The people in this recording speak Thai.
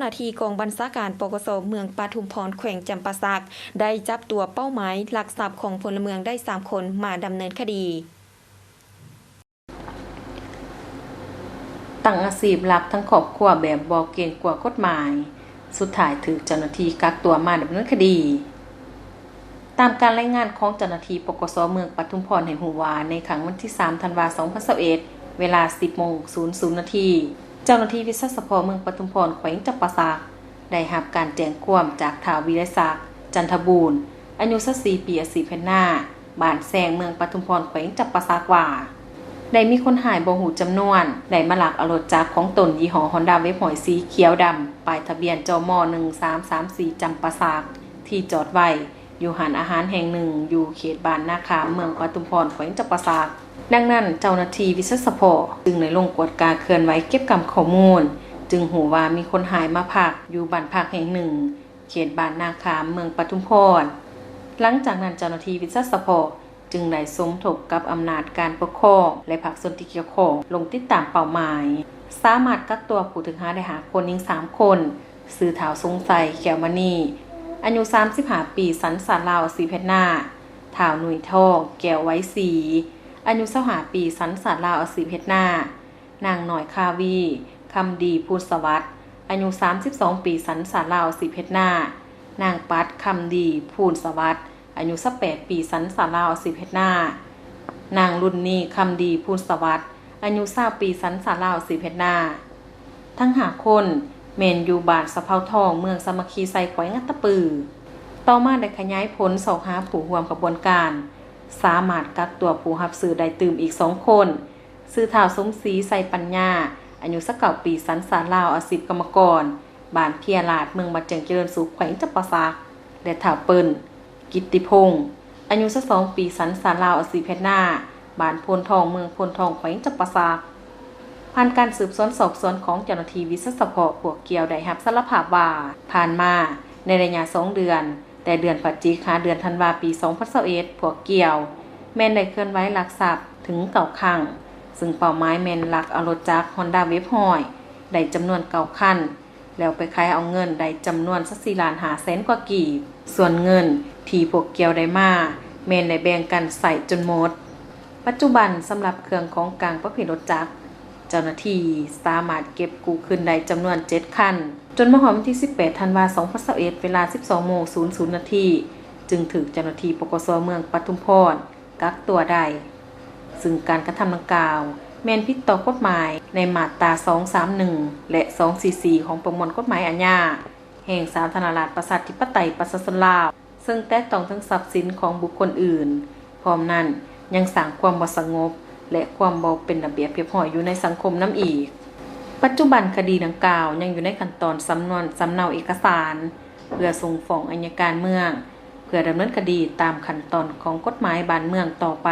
หน้าที่กองบัญชาการปกสเมืองปทุมพรแขวงจำปาสักได้จับตัวเป้าหมายลักทรัพย์ของพลเมืองได้3 คนมาดำเนินคดีตั้งอาชีพหลักทั้งครอบครัวแบบบ่เก่งกว่ากฎหมายสุดท้ายถูกเจ้าหน้าที่กักตัวมาดำเนินคดีตามการรายงานของเจ้าหน้าที่ปกสเมืองปทุมพรให้รู้ว่าในครั้งวันที่3 ธันวาคม 2021เวลา 10:00 น.เจ้าหน้าที่วิศวสพเมืองปทุมพรแขวงจำปาสักได้รับการแจ้งความจากท้าววีรศักดิ์จันทบูรณ์อายุ24 ปีอาชีพเพชรหน้าบ้านแซงเมืองปทุมพรแขวงจำปาสักว่าได้มีคนหายบ่ฮู้จำนวนได้มาลักเอารถจักรของตนยี่ห้อ Honda Wave หอยสีเขียวดำป้ายทะเบียนจม1334จำปาสักที่จอดไว้อยู่ร้านอาหารแห่งหนึ่งอยู่เขตบ้านนาคามเมืองปทุมพรแขวงจำปาสักดังนั้นเจ้าหน้าที่วิศวสพจึงได้ลงกวดการเคลื่อนไหวเก็บกำข้อมูลจึงหูว่ามีคนหายมาพักอยู่บ้านพักแห่งหนึ่งเขตบ้านนาคามเมืองปทุมพรหลังจากนั้นเจ้าหน้าที่วิศวสพจึงได้สมทบกับอำนาจการปกครองและภาคส่วนที่เกี่ยวข้องลงติดตามเป้าหมายสามารถกักตัวผู้ถูกได้5 คนอีก3 คนสื่อถาวสงสัยแก้วมณีอายุ35 ปีสัญชาติลาวสีเพชรหน้าถาวหนุ่ยทองแก้วไว้สีอายุ25 ปีสัญชาติลาวสีเพชรหน้านางหน่อยคาวีคำดีพูดสวัสดิ์อายุ32 ปีสัญชาติลาวสีเพชรหน้านางปัดคำดีพูดสวัสดิ์อายุ18 ปีสัญชาติลาวสีเพชรหน้านางรุ่นนี้คำดีพูดสวัสดิ์อายุ20 ปีสัญชาติลาวสีเพชรหน้าทั้ง5 คนเมนอยู่บ้านสะเพาทองเมืองสามัคคีไซแขวงอัตตปือต่อมาได้ขยายผลสอบหาผู้ร่วมกระบวนการสามารถกักตัวผู้รับสื่อได้ตื่มอีก2 คนสื่อข่าวสมศรีไซปัญญาอายุ19 ปีสัญชาติลาวอาชีพกรรมกรบ้านเพียลาดเมืองบัดเจิงเจริญสุขแขวงจำปาสักและถาวเปิ้นกิตติพงศ์อายุ22 ปีสัญชาติลาวอาชีพเพชรหน้าบ้านพลทองเมืองพลทองแขวงจำปาสักผ่านการสืบสวนสอบสวนของเจ้าหน้าที่วิศวสพพวกเกี่ยวได้รับสารภาพว่าผ่านมาในระยะ2 เดือนแต่เดือนพฤศจิกายนเดือนธันวาคมปี2021พวกเกี่ยวแม่นได้เคลื่อนไหวลักทรัพย์ถึง9 ครั้งซึ่งเป้าหมายแม่นลักเอารถจักร Honda Wave หอยได้จำนวน9 คันแล้วไปขายเอาเงินได้จำนวน4,500,000 กว่ากีบส่วนเงินที่พวกเกี่ยวได้มาแม่นได้แบ่งกันใส่จนหมดปัจจุบันสำหรับเครื่องของกลางประเภทรถจักรเจ้าหน้าที่สามารถเก็บกู้คืนได้จำนวน7 คันจนมาถึงวันที่18 ธันวาคม 2021เวลา 12:00 น.จึงถูกเจ้าหน้าที่ปกสเมืองปทุมพรกักตัวได้ซึ่งการกระทำดังกล่าวแม่นผิดต่อกฎหมายในมาตรา231และ244ของประมวลกฎหมายอาญาแห่งสาธารณรัฐประชาธิปไตยประชาชนลาวซึ่งแตะต้องทั้งทรัพย์สินของบุคคลอื่นพร้อมนั้นยังสร้างความบ่สงบและความบ่เป็นระเบียบเรียบร้อยอยู่ในสังคมน้ำอีกปัจจุบันคดีดังกล่าวยังอยู่ในขั้นตอนสำนวนสำเนาเอกสารเพื่อส่งฟ้องอัยการเมืองเพื่อดำเนินคดีตามขั้นตอนของกฎหมายบ้านเมืองต่อไป